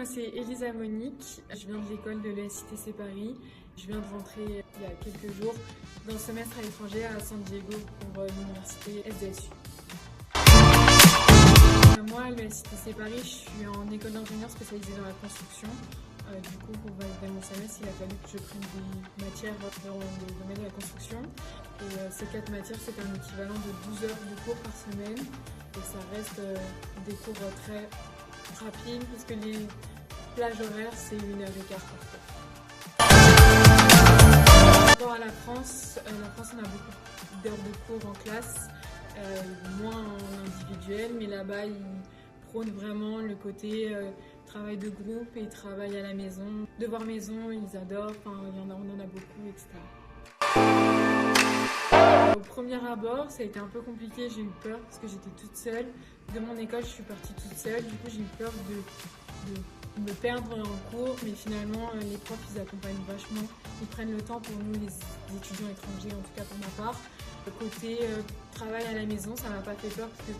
c'est Elisa Monique, je viens de l'école de l'ESCTC Paris. Je viens de rentrer il y a quelques jours d'un semestre à l'étranger à San Diego pour l'université SDSU. Moi, à l'ESCTC Paris, je suis en école d'ingénieur spécialisée dans la construction. Du coup, pour valider mon semestre, il a fallu que je prenne des matières dans le domaine de la construction. Et ces 4 matières, c'est un équivalent de 12 heures de cours par semaine. Et ça reste des cours très rapides, puisque les plages horaires, c'est 1h15 par cours. Par rapport à la France, on a beaucoup d'heures de cours en classe, moins en individuel, mais là-bas, ils prônent vraiment le côté travail de groupe et travail à la maison. Devoir maison, ils adorent, on en a beaucoup, etc. Au premier abord, ça a été un peu compliqué, j'ai eu peur parce que j'étais toute seule. De mon école, je suis partie toute seule, du coup j'ai eu peur de me perdre en cours, mais finalement les profs ils accompagnent vachement, ils prennent le temps pour nous les étudiants étrangers, en tout cas pour ma part. Le côté travail à la maison, ça m'a pas fait peur parce que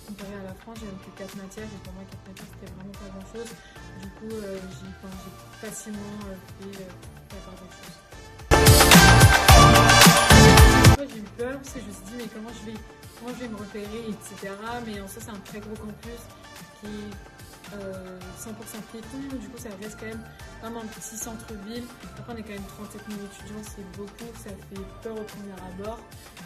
comparé à la France, j'avais que 4 matières et pour moi 4 matières c'était vraiment pas grand chose. Du coup j'ai facilement fait la part des choses. J'ai eu peur parce que je me suis dit mais comment je vais me repérer, etc. Mais en soi c'est un très gros campus qui est 100% piéton, du coup ça reste quand même vraiment un petit centre-ville. Après on est quand même 37 000 étudiants, c'est beaucoup, ça fait peur au premier abord,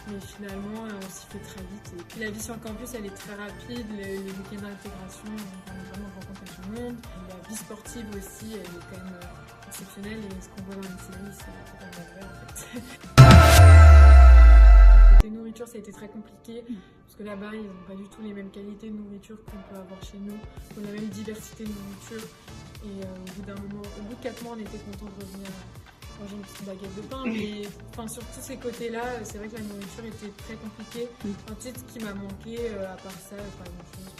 mais finalement on s'y fait très vite. Et puis la vie sur le campus elle est très rapide, les week-ends d'intégration, on a vraiment rencontré tout le monde. La vie sportive aussi elle est quand même exceptionnelle et ce qu'on voit dans les séries c'est totalement vrai en fait. Côté nourriture, ça a été très compliqué parce que là-bas, ils n'ont pas du tout les mêmes qualités de nourriture qu'on peut avoir chez nous, on a la même diversité de nourriture. Et au bout de 4 mois, on était content de revenir manger une petite baguette de pain. Mais sur tous ces côtés-là, c'est vrai que la nourriture était très compliquée. Ce qui m'a manqué, à part ça, pas grand-chose.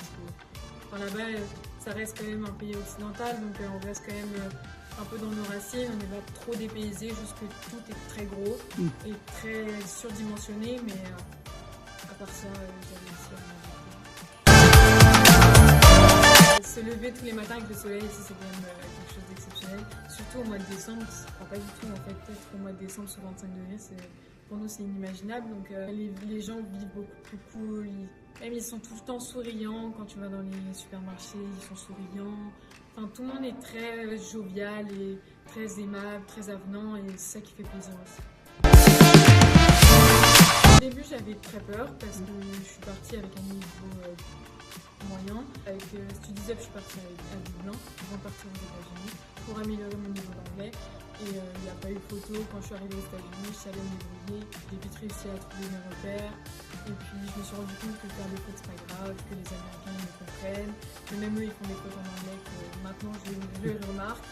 Parce que là-bas, ça reste quand même un pays occidental, donc on reste quand même un peu dans nos racines, on n'est pas trop dépaysé, juste que tout est très gros et très surdimensionné, mais à part ça, j'avais aussi à se lever tous les matins avec le soleil, c'est quand même quelque chose d'exceptionnel. Surtout au mois de décembre, ça ne prend pas du tout en fait. Peut-être qu'au mois de décembre, sous 25 degrés, pour nous c'est inimaginable. Donc les gens vivent beaucoup, même ils sont tout le temps souriants. Quand tu vas dans les supermarchés, ils sont souriants. Tout le monde est très jovial et très aimable, très avenant et c'est ça qui fait plaisir aussi. Au début j'avais très peur parce que je suis partie avec un niveau moyen. Avec StudiesUp je suis partie à Dublin avant de partir aux États-Unis pour améliorer mon niveau d'anglais. Et il n'y a pas eu photo, quand je suis arrivée aux États-Unis, je savais me débrouiller, j'ai vite réussi à trouver mes repères. Et puis je me suis rendu compte que faire des fautes c'est pas grave, que les Américains me comprennent, que même eux ils font des fautes en anglais, que maintenant je le remarque.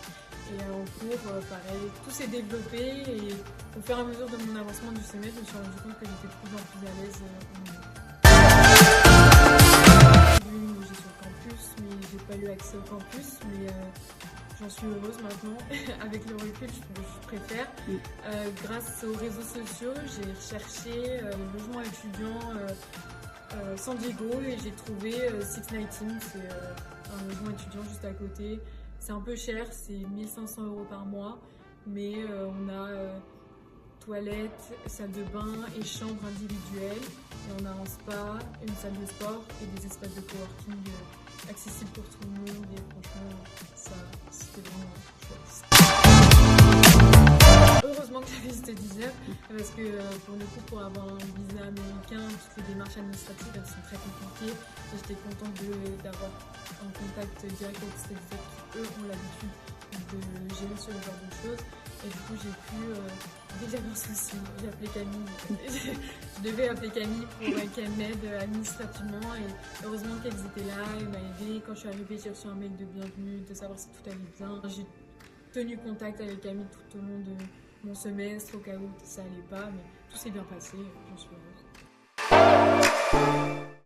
Et en cours, pareil, tout s'est développé et au fur et à mesure de mon avancement du semestre, je me suis rendu compte que j'étais de plus en plus à l'aise en anglais. J'ai eu une loger sur le campus, mais j'ai pas eu accès au campus, mais j'en suis heureuse maintenant. Avec le recul, je préfère. Grâce aux réseaux sociaux, j'ai cherché logement étudiant San Diego et j'ai trouvé 619. C'est un logement étudiant juste à côté. C'est un peu cher, c'est 1 500 € par mois, mais on a toilette, salle de bain et chambre individuelle. Et on a un spa, une salle de sport et des espaces de coworking accessibles pour tout le monde. Et franchement, ça, c'était vraiment chouette. Heureusement que j'avais StudiesUp parce que pour le coup, pour avoir un visa américain, toutes les démarches administratives elles sont très compliquées. Et j'étais contente d'avoir un contact direct avec StudiesUp qui eux ont l'habitude de gérer ce genre de choses. Et du coup, j'ai pu, dès que j'avais un souci, j'ai appelé Camille. Je devais appeler Camille pour qu'elle m'aide administrativement. Et heureusement qu'elles étaient là, elle m'a aidée. Quand je suis arrivée, j'ai reçu un mail de bienvenue, de savoir si tout allait bien. J'ai tenu contact avec Camille tout au long de mon semestre, au cas où ça allait pas. Mais tout s'est bien passé, j'en suis heureuse.